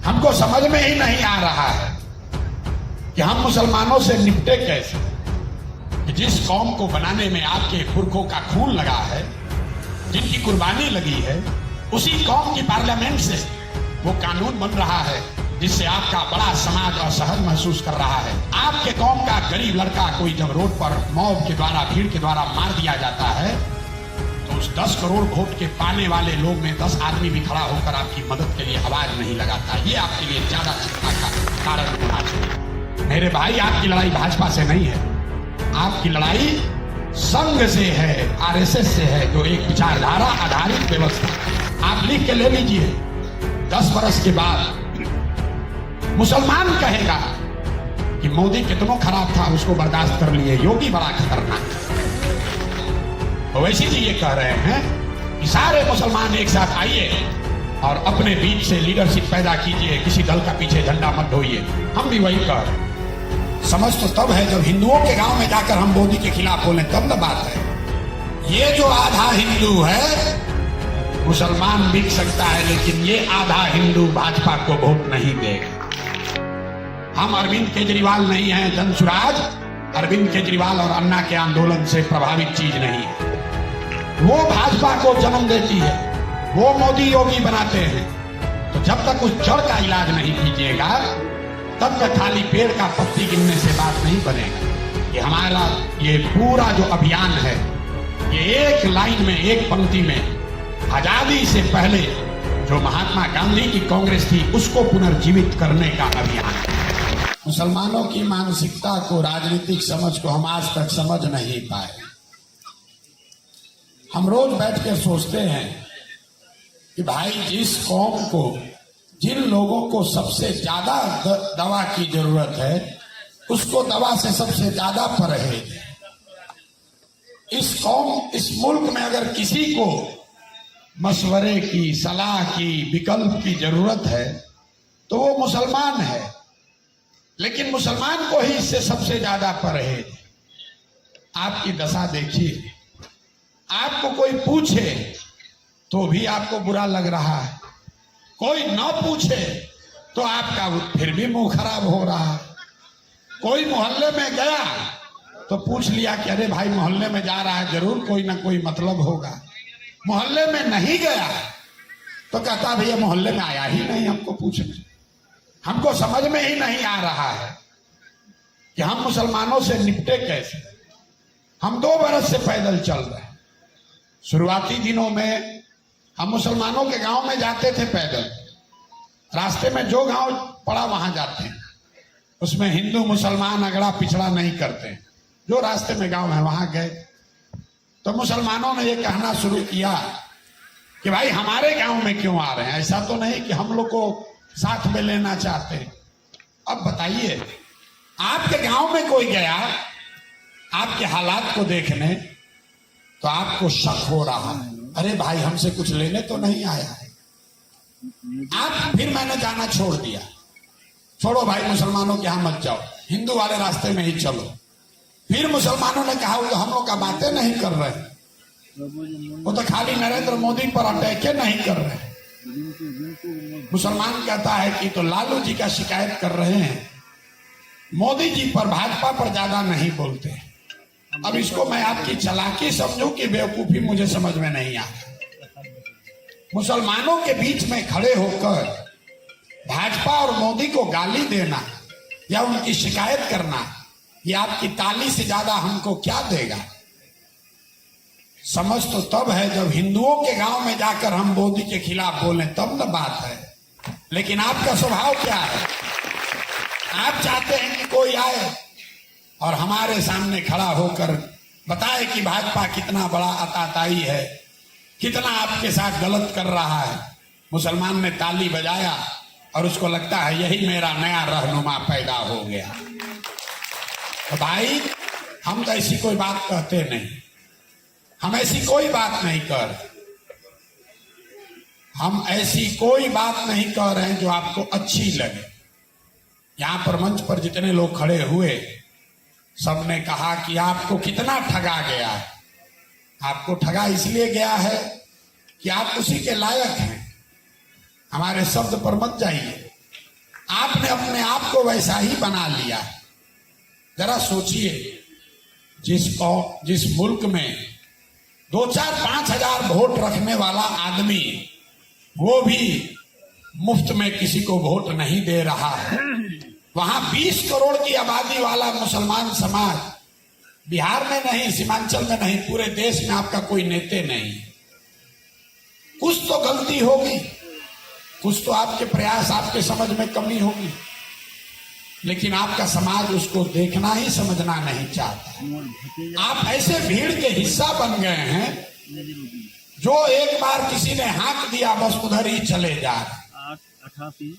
हमको समझ में ही नहीं आ रहा है कि हम मुसलमानों से निपटे कैसे। कि जिस कौम को बनाने में आपके पुरखों का खून लगा है, जिनकी कुर्बानी लगी है, उसी कौम की पार्लियामेंट से वो कानून बन रहा है जिससे आपका बड़ा समाज असहज महसूस कर रहा है। आपके कौम का गरीब लड़का कोई जब रोड पर मॉब के द्वारा, भीड़ के द्वारा मार दिया जाता है तो उस 10 करोड़ वोट के पाने वाले लोग में 10 आदमी भी खड़ा होकर आपकी मदद के लिए आवाज नहीं लगाता। ये आपके लिए ज्यादा चिंता का कारण होना चाहिए। मेरे भाई, आपकी लड़ाई भाजपा से नहीं है, आपकी लड़ाई संघ से है, आरएसएस से है, जो एक विचारधारा आधारित व्यवस्था। आप लिख के ले लीजिए, 10 वर्ष के बाद मुसलमान कहेगा कि मोदी कितना खराब था, उसको बर्दाश्त कर लिए, योगी बड़ा खतरनाक है। तो वैसे जी ये कह रहे हैं कि सारे मुसलमान एक साथ आइए और अपने बीच से लीडरशिप पैदा कीजिए, किसी दल का पीछे झंडा मत ढोइए। हम भी वही कह रहे हैं। समझ तो तब है जब हिंदुओं के गांव में जाकर हम मोदी के खिलाफ बोले, तब न बात है। ये जो आधा हिंदू है, मुसलमान बिक सकता है, लेकिन ये आधा हिंदू भाजपा को वोट नहीं देगा। हम अरविंद केजरीवाल नहीं हैं, जनसुराज अरविंद केजरीवाल और अन्ना के आंदोलन से प्रभावित चीज नहीं है। वो भाजपा को जन्म देती है, वो मोदी योगी बनाते हैं। तो जब तक उस जड़ का इलाज नहीं कीजिएगा, तब तक खाली पेड़ का पत्ती गिनने से बात नहीं बनेगा। कि हमारा ये पूरा जो अभियान है, ये एक लाइन में, एक पंक्ति में आजादी से पहले जो महात्मा गांधी की कांग्रेस थी, उसको पुनर्जीवित करने का अभियान है। मुसलमानों की मानसिकता को, राजनीतिक समझ को हम आज तक समझ नहीं पाए। हम रोज बैठ के सोचते हैं कि भाई, जिस कौम को, जिन लोगों को सबसे ज्यादा दवा की जरूरत है, उसको दवा से सबसे ज्यादा परहेज है। इस कौम, इस मुल्क में अगर किसी को मशवरे की, सलाह की, विकल्प की जरूरत है तो वो मुसलमान है। लेकिन मुसलमान को ही इससे सबसे ज्यादा परहेज है। आपकी दशा देखिए, आपको कोई पूछे तो भी आपको बुरा लग रहा है, कोई न पूछे तो आपका फिर भी मुंह खराब हो रहा है। कोई मोहल्ले में गया तो पूछ लिया कि अरे भाई, मोहल्ले में जा रहा है, जरूर कोई ना कोई मतलब होगा। मोहल्ले में नहीं गया तो कहता भैया मोहल्ले में आया ही नहीं हमको पूछने। हमको समझ में ही नहीं आ रहा है कि हम मुसलमानों से निपटे कैसे। हम 2 बरस से पैदल चल रहे हैं। शुरुआती दिनों में हम मुसलमानों के गांव में जाते थे पैदल, रास्ते में जो गांव पड़ा वहां जाते हैं। उसमें हिंदू मुसलमान अगड़ा पिछड़ा नहीं करते, जो रास्ते में गांव है वहां गए। तो मुसलमानों ने ये कहना शुरू किया कि भाई, हमारे गांव में क्यों आ रहे हैं, ऐसा तो नहीं कि हम लोग को साथ में लेना चाहते हैं। अब बताइए, आपके गांव में कोई गया आपके हालात को देखने तो आपको शक हो रहा है, अरे भाई हमसे कुछ लेने तो नहीं आया है। फिर मैंने जाना छोड़ दिया, छोड़ो भाई, मुसलमानों के यहां मत जाओ, हिंदू वाले रास्ते में ही चलो। फिर मुसलमानों ने कहा वो हम लोग का बातें नहीं कर रहे, वो तो खाली नरेंद्र मोदी पर अटैक नहीं कर रहे। मुसलमान कहता है कि तो लालू जी का शिकायत कर रहे हैं, मोदी जी पर, भाजपा पर ज्यादा नहीं बोलते। अब इसको मैं आपकी चालाकी समझूं कि बेवकूफी, मुझे समझ में नहीं आता। मुसलमानों के बीच में खड़े होकर भाजपा और मोदी को गाली देना या उनकी शिकायत करना, ये आपकी ताली से ज्यादा हमको क्या देगा। समझ तो तब है जब हिंदुओं के गांव में जाकर हम मोदी के खिलाफ बोले, तब न बात है। लेकिन आपका स्वभाव क्या है? आप चाहते हैं कि कोई आए और हमारे सामने खड़ा होकर बताए कि भाजपा कितना बड़ा आताताई है, कितना आपके साथ गलत कर रहा है। मुसलमान ने ताली बजाया और उसको लगता है यही मेरा नया रहनुमा पैदा हो गया। तो भाई, हम तो ऐसी कोई बात कहते नहीं, हम ऐसी कोई बात नहीं कर, हम ऐसी कोई बात नहीं कह रहे हैं जो आपको अच्छी लगे। यहां पर मंच पर जितने लोग खड़े हुए, सबने कहा कि आपको कितना ठगा गया है। आपको ठगा इसलिए गया है कि आप उसी के लायक हैं। हमारे शब्द पर मत जाइए, आपने अपने आप को वैसा ही बना लिया। जरा सोचिए, जिस मुल्क में 2-4-5 हजार वोट रखने वाला आदमी वो भी मुफ्त में किसी को वोट नहीं दे रहा है, वहां 20 करोड़ की आबादी वाला मुसलमान समाज, बिहार में नहीं, सीमांचल में नहीं, पूरे देश में आपका कोई नेता नहीं। कुछ तो गलती होगी, कुछ तो आपके प्रयास, आपके समझ में कमी होगी, लेकिन आपका समाज उसको देखना ही समझना नहीं चाहता। आप ऐसे भीड़ के हिस्सा बन गए हैं जो एक बार किसी ने हाँक दिया बस उधर ही चले जा रहे।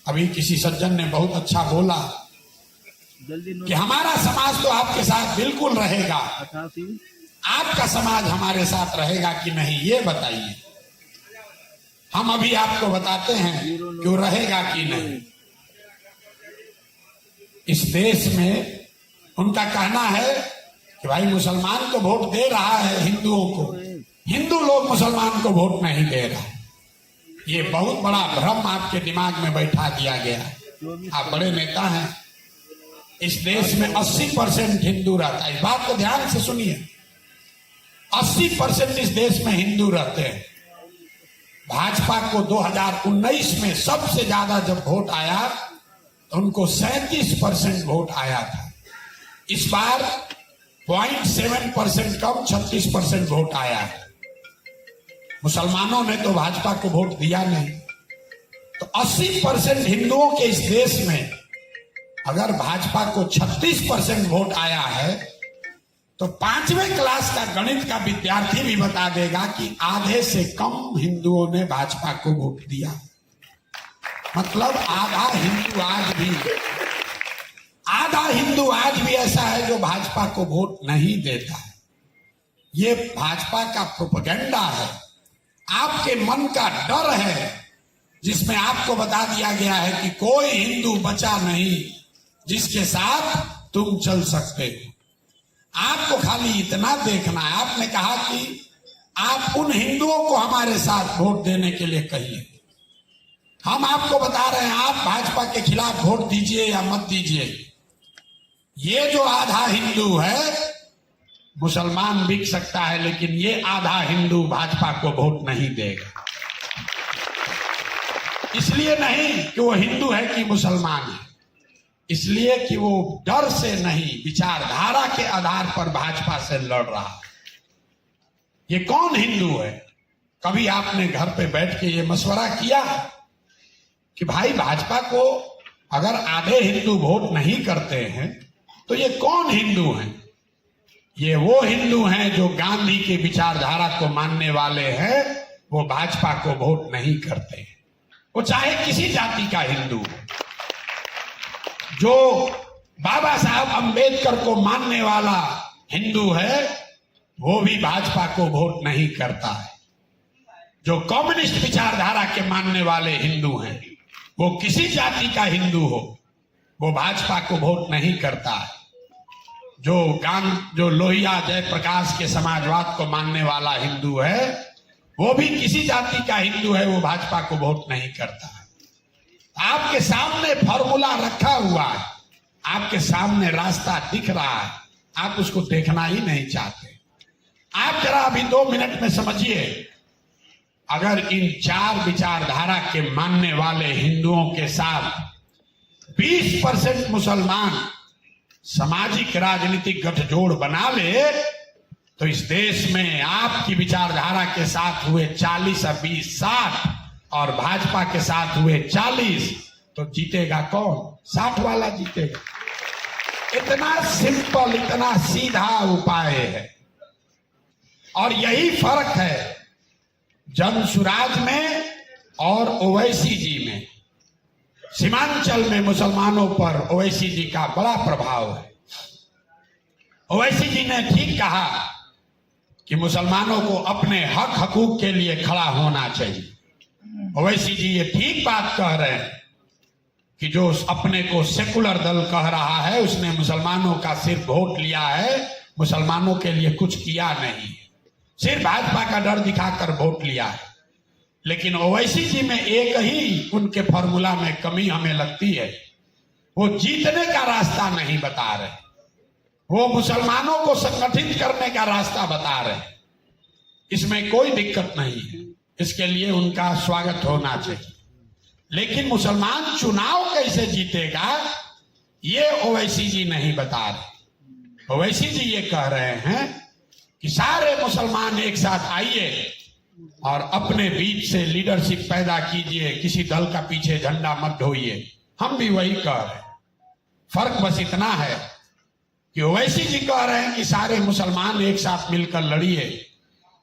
अभी किसी सज्जन ने बहुत अच्छा बोला कि हमारा समाज तो आपके साथ बिल्कुल रहेगा, आपका समाज हमारे साथ रहेगा कि नहीं, ये बताइए। हम अभी आपको बताते हैं कि वो रहेगा कि नहीं। इस देश में उनका कहना है कि भाई मुसलमान को वोट दे रहा है हिंदुओं को, हिंदू लोग मुसलमान को वोट नहीं दे रहा। ये बहुत बड़ा भ्रम आपके दिमाग में बैठा दिया गया। आप बड़े नेता हैं, इस देश में 80% हिंदू रहता है। इस बात को ध्यान से सुनिए, 80% इस देश में हिंदू रहते हैं। भाजपा को 2019 में सबसे ज्यादा जब वोट आया तो उनको 37% वोट आया था। इस बार 0.7% कम 36% वोट आया है। मुसलमानों ने तो भाजपा को वोट दिया नहीं। तो 80% हिंदुओं के इस देश में अगर भाजपा को 36% वोट आया है तो 5वें क्लास का गणित का विद्यार्थी भी बता देगा कि आधे से कम हिंदुओं ने भाजपा को वोट दिया। मतलब आधा हिंदू आज भी ऐसा है जो भाजपा को वोट नहीं देता है। ये भाजपा का प्रोपेगेंडा है, आपके मन का डर है, जिसमें आपको बता दिया गया है कि कोई हिंदू बचा नहीं जिसके साथ तुम चल सकते हो। आपको खाली इतना देखना है। आपने कहा कि आप उन हिंदुओं को हमारे साथ वोट देने के लिए कहिए। हम आपको बता रहे हैं, आप भाजपा के खिलाफ वोट दीजिए या मत दीजिए। ये जो आधा हिंदू है, मुसलमान बिक सकता है, लेकिन ये आधा हिंदू भाजपा को वोट नहीं देगा। इसलिए नहीं कि वो हिंदू है कि मुसलमान है, इसलिए कि वो डर से नहीं, विचारधारा के आधार पर भाजपा से लड़ रहा है। ये कौन हिंदू है? कभी आपने घर पे बैठ के ये मशवरा किया कि भाई भाजपा को अगर आधे हिंदू वोट नहीं करते हैं तो ये कौन हिंदू हैं? ये वो हिंदू हैं जो गांधी की विचारधारा को मानने वाले हैं, वो भाजपा को वोट नहीं करते। वो चाहे किसी जाति का हिंदू हो। जो बाबा साहब अंबेडकर को मानने वाला हिंदू है वो भी भाजपा को वोट नहीं करता है। जो कम्युनिस्ट विचारधारा के मानने वाले हिंदू हैं, वो किसी जाति का हिंदू हो, वो भाजपा को वोट नहीं करता है। जो लोहिया जयप्रकाश के समाजवाद को मानने वाला हिंदू है, वो भी किसी जाति का हिंदू है, वो भाजपा को वोट नहीं करता है। आपके सामने फॉर्मूला रखा हुआ है, आपके सामने रास्ता दिख रहा है, आप उसको देखना ही नहीं चाहते। आप जरा अभी 2 मिनट में समझिए, अगर इन 4 विचारधारा के मानने वाले हिंदुओं के साथ 20% मुसलमान सामाजिक राजनीतिक गठजोड़ बना ले तो इस देश में आपकी विचारधारा के साथ हुए 40 और 20 60 और भाजपा के साथ हुए 40, तो जीतेगा कौन? 60 वाला जीतेगा। इतना सिंपल, इतना सीधा उपाय है। और यही फर्क है जनसुराज में और ओवैसी जी में। सीमांचल में मुसलमानों पर ओवैसी जी का बड़ा प्रभाव है। ओवैसी जी ने ठीक कहा कि मुसलमानों को अपने हक हकूक के लिए खड़ा होना चाहिए। ओवैसी जी ये ठीक बात कह रहे हैं कि जो अपने को सेकुलर दल कह रहा है, उसने मुसलमानों का सिर्फ वोट लिया है, मुसलमानों के लिए कुछ किया नहीं, सिर्फ भाजपा का डर दिखाकर वोट लिया है। लेकिन ओवैसी जी में एक ही उनके फॉर्मूला में कमी हमें लगती है वो जीतने का रास्ता नहीं बता रहे, वो मुसलमानों को संगठित करने का रास्ता बता रहे। इसमें कोई दिक्कत नहीं है, इसके लिए उनका स्वागत होना चाहिए। लेकिन मुसलमान चुनाव कैसे जीतेगा ये ओवैसी जी नहीं बता रहे। ओवैसी जी ये कह रहे हैं कि सारे मुसलमान एक साथ आइए और अपने बीच से लीडरशिप पैदा कीजिए, किसी दल का पीछे झंडा मत ढोइए। हम भी वही कह रहे हैं, फर्क बस इतना है कि ओवैसी जी कह रहे हैं कि सारे मुसलमान एक साथ मिलकर लड़िए,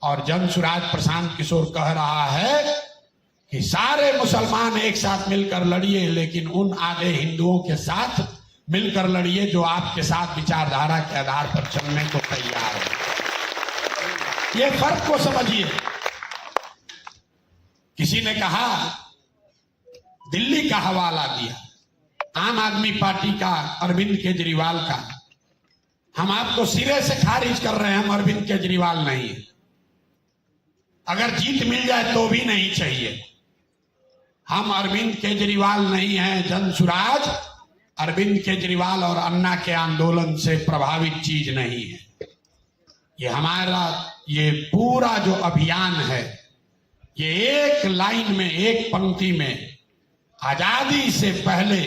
और जनसुराज प्रशांत किशोर कह रहा है कि सारे मुसलमान एक साथ मिलकर लड़िए, लेकिन उन आधे हिंदुओं के साथ मिलकर लड़िए जो आपके साथ विचारधारा के आधार पर चलने को तैयार है। ये फर्क को समझिए। किसी ने कहा, दिल्ली का हवाला दिया, आम आदमी पार्टी का अरविंद केजरीवाल का। हम आपको सिरे से खारिज कर रहे हैं, हम अरविंद केजरीवाल नहीं है। अगर जीत मिल जाए तो भी नहीं चाहिए। हम अरविंद केजरीवाल नहीं हैं। जनसुराज अरविंद केजरीवाल और अन्ना के आंदोलन से प्रभावित चीज नहीं है। ये हमारा ये पूरा जो अभियान है, ये एक लाइन में, एक पंक्ति में आजादी से पहले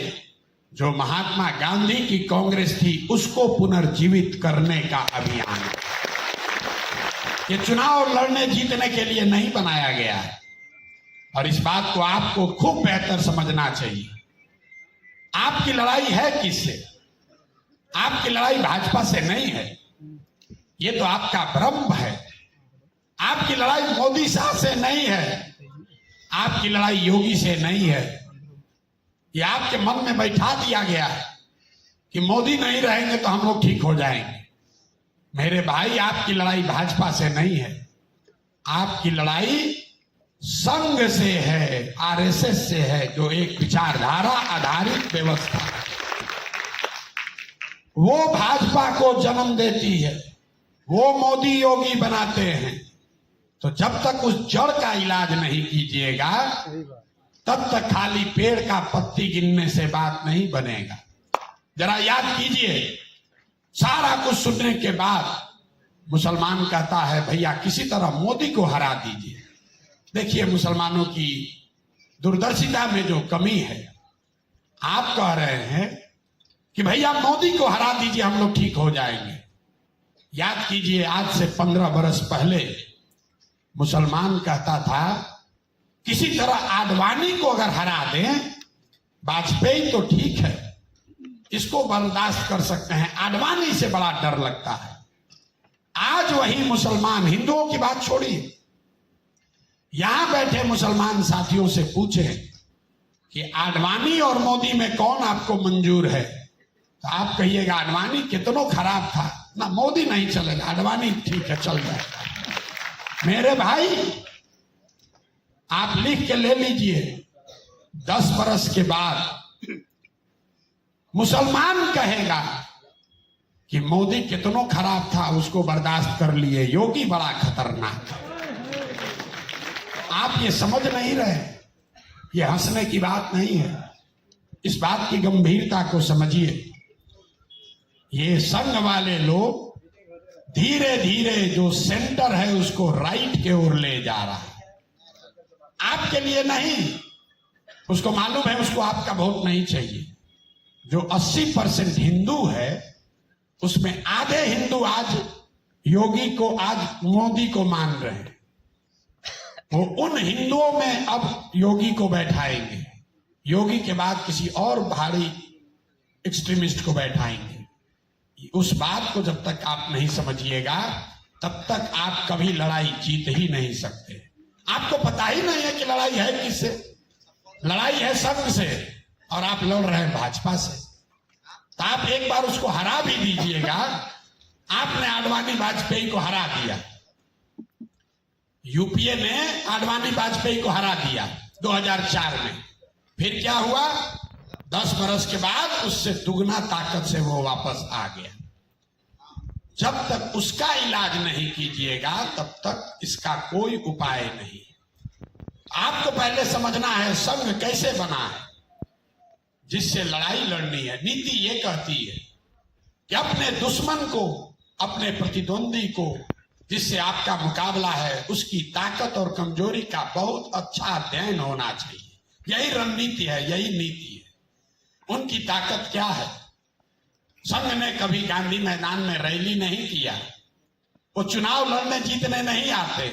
जो महात्मा गांधी की कांग्रेस थी उसको पुनर्जीवित करने का अभियान है। ये चुनाव लड़ने जीतने के लिए नहीं बनाया गया है, और इस बात को आपको खूब बेहतर समझना चाहिए। आपकी लड़ाई है किससे? आपकी लड़ाई भाजपा से नहीं है, ये तो आपका भ्रम है। आपकी लड़ाई मोदी शाह से नहीं है, आपकी लड़ाई योगी से नहीं है। ये आपके मन में बैठा दिया गया है कि मोदी नहीं रहेंगे तो हम लोग ठीक हो जाएंगे। मेरे भाई, आपकी लड़ाई भाजपा से नहीं है, आपकी लड़ाई संघ से है, आरएसएस से है, जो एक विचारधारा आधारित व्यवस्था है। वो भाजपा को जन्म देती है, वो मोदी योगी बनाते हैं। तो जब तक उस जड़ का इलाज नहीं कीजिएगा तब तक खाली पेड़ का पत्ती गिनने से बात नहीं बनेगा। जरा याद कीजिए, सारा कुछ सुनने के बाद मुसलमान कहता है भैया किसी तरह मोदी को हरा दीजिए। देखिए मुसलमानों की दूरदर्शिता में जो कमी है। आप कह रहे हैं कि भैया मोदी को हरा दीजिए, हम लोग ठीक हो जाएंगे। याद कीजिए, आज से 15 बरस पहले मुसलमान कहता था किसी तरह आडवाणी को अगर हरा दें, वाजपेयी तो ठीक है, इसको बर्दाश्त कर सकते हैं, आडवाणी से बड़ा डर लगता है। आज वही मुसलमान, हिंदुओं की बात छोड़िए, यहां बैठे मुसलमान साथियों से पूछे कि आडवाणी और मोदी में कौन आपको मंजूर है, तो आप कहिएगा आडवाणी कितनों खराब था ना, मोदी नहीं चलेगा, आडवाणी ठीक है, चल जाएगा। मेरे भाई, आप लिख के ले लीजिए, 10 बरस के बाद मुसलमान कहेगा कि मोदी कितनों खराब था, उसको बर्दाश्त कर लिए, योगी बड़ा खतरनाक। आप ये समझ नहीं रहे, ये हंसने की बात नहीं है। इस बात की गंभीरता को समझिए। ये संघ वाले लोग धीरे धीरे जो सेंटर है उसको राइट के ओर ले जा रहा है। आपके लिए नहीं, उसको मालूम है उसको आपका वोट नहीं चाहिए। जो 80% हिंदू है उसमें आधे हिंदू आज योगी को, आज मोदी को मान रहे हैं। वो उन हिंदुओं में अब योगी को बैठाएंगे, योगी के बाद किसी और भारी एक्सट्रीमिस्ट को बैठाएंगे। उस बात को जब तक आप नहीं समझिएगा तब तक आप कभी लड़ाई जीत ही नहीं सकते। आपको पता ही नहीं है कि लड़ाई है किससे। लड़ाई है संघ से और आप लड़ रहे हैं भाजपा से। तो आप एक बार उसको हरा भी दीजिएगा। आपने आडवाणी वाजपेयी को हरा दिया, यूपीए ने आडवाणी वाजपेयी को हरा दिया 2004 में। फिर क्या हुआ? 10 बरस के बाद उससे दुगना ताकत से वो वापस आ गया। जब तक उसका इलाज नहीं कीजिएगा तब तक इसका कोई उपाय नहीं। आपको पहले समझना है संघ कैसे बना है। जिससे लड़ाई लड़नी है। नीति ये कहती है कि अपने दुश्मन को, अपने प्रतिद्वंदी को, जिससे आपका मुकाबला है, उसकी ताकत और कमजोरी का बहुत अच्छा अध्ययन होना चाहिए। यही रणनीति है, यही नीति है। उनकी ताकत क्या है? संघ ने कभी गांधी मैदान में रैली नहीं किया, वो चुनाव लड़ने जीतने नहीं आते।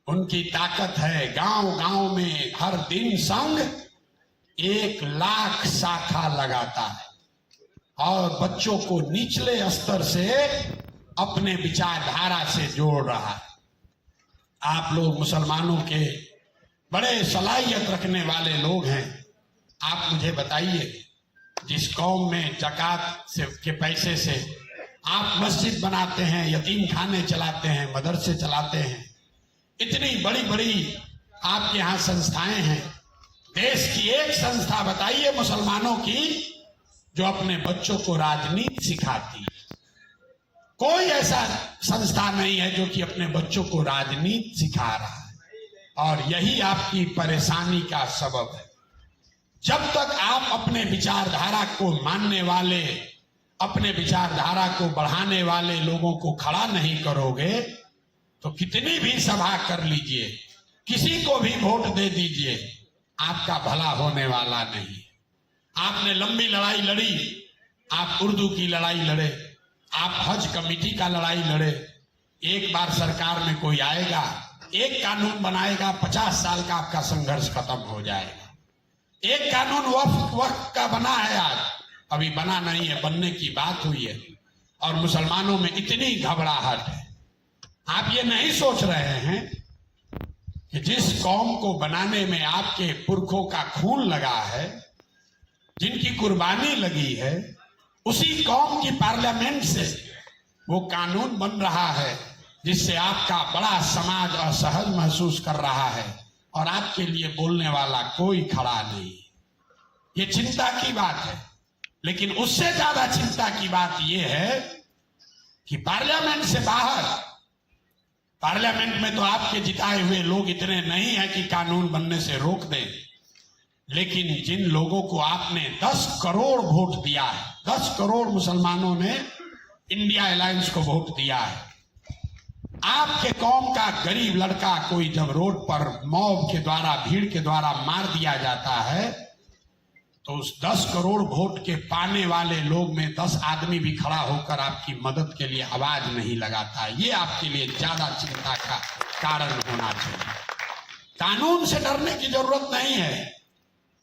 उनकी ताकत है गांव गांव में हर दिन संघ 1 लाख शाखा लगाता है और बच्चों को निचले स्तर से अपने विचारधारा से जोड़ रहा है। आप लोग मुसलमानों के बड़े सलाहियत रखने वाले लोग हैं। आप मुझे बताइए, जिस कौम में ज़कात से के पैसे से आप मस्जिद बनाते हैं, यतीम खाने चलाते हैं, मदरसे चलाते हैं, इतनी बड़ी बड़ी आपके यहाँ संस्थाएं हैं, देश की एक संस्था बताइए मुसलमानों की जो अपने बच्चों को राजनीति सिखाती है? कोई ऐसा संस्था नहीं है जो कि अपने बच्चों को राजनीति सिखा रहा है। और यही आपकी परेशानी का सबब है। जब तक आप अपने विचारधारा को मानने वाले, अपने विचारधारा को बढ़ाने वाले लोगों को खड़ा नहीं करोगे, तो कितनी भी सभा कर लीजिए, किसी को भी वोट दे दीजिए, आपका भला होने वाला नहीं। आपने लंबी लड़ाई लड़ी, आप उर्दू की लड़ाई लड़े, आप हज कमेटी का लड़ाई लड़े। एक बार सरकार में कोई आएगा, एक कानून बनाएगा, 50 साल का आपका संघर्ष खत्म हो जाएगा। एक कानून वक्त का बना है, आज अभी बना नहीं है, बनने की बात हुई है। और मुसलमानों में इतनी घबराहट है। आप ये नहीं सोच रहे हैं कि जिस कौम को बनाने में आपके पुरखों का खून लगा है, जिनकी कुर्बानी लगी है, उसी कौम की पार्लियामेंट से वो कानून बन रहा है जिससे आपका बड़ा समाज असहज महसूस कर रहा है और आपके लिए बोलने वाला कोई खड़ा नहीं। ये चिंता की बात है। लेकिन उससे ज्यादा चिंता की बात यह है कि पार्लियामेंट से बाहर, पार्लियामेंट में तो आपके जिताए हुए लोग इतने नहीं है कि कानून बनने से रोक दें, लेकिन जिन लोगों को आपने 10 करोड़ वोट दिया है, 10 करोड़ मुसलमानों ने इंडिया अलायंस को वोट दिया है, आपके कौम का गरीब लड़का कोई जब रोड पर मॉब के द्वारा, भीड़ के द्वारा मार दिया जाता है, तो उस 10 करोड़ वोट के पाने वाले लोग में 10 आदमी भी खड़ा होकर आपकी मदद के लिए आवाज नहीं लगाता। ये आपके लिए ज्यादा चिंता का कारण होना चाहिए। कानून से डरने की जरूरत नहीं है,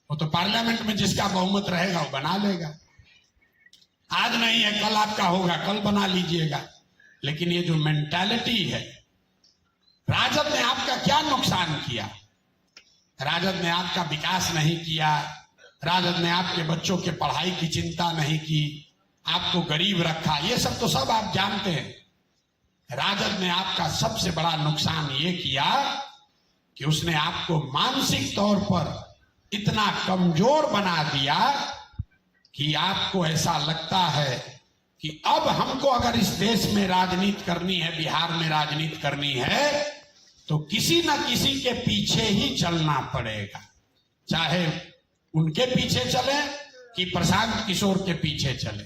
वो तो पार्लियामेंट में जिसका बहुमत रहेगा वो बना लेगा। आज नहीं है, कल आपका होगा, कल बना लीजिएगा। लेकिन ये जो मेंटालिटी है, राजद ने आपका क्या नुकसान किया? राजद ने आपका विकास नहीं किया, राजद ने आपके बच्चों के पढ़ाई की चिंता नहीं की, आपको गरीब रखा, ये सब तो सब आप जानते हैं। राजद ने आपका सबसे बड़ा नुकसान ये किया कि उसने आपको मानसिक तौर पर इतना कमजोर बना दिया कि आपको ऐसा लगता है कि अब हमको अगर इस देश में राजनीति करनी है, बिहार में राजनीति करनी है, तो किसी न किसी के पीछे ही चलना पड़ेगा। चाहे उनके पीछे चले कि प्रशांत किशोर के पीछे चले।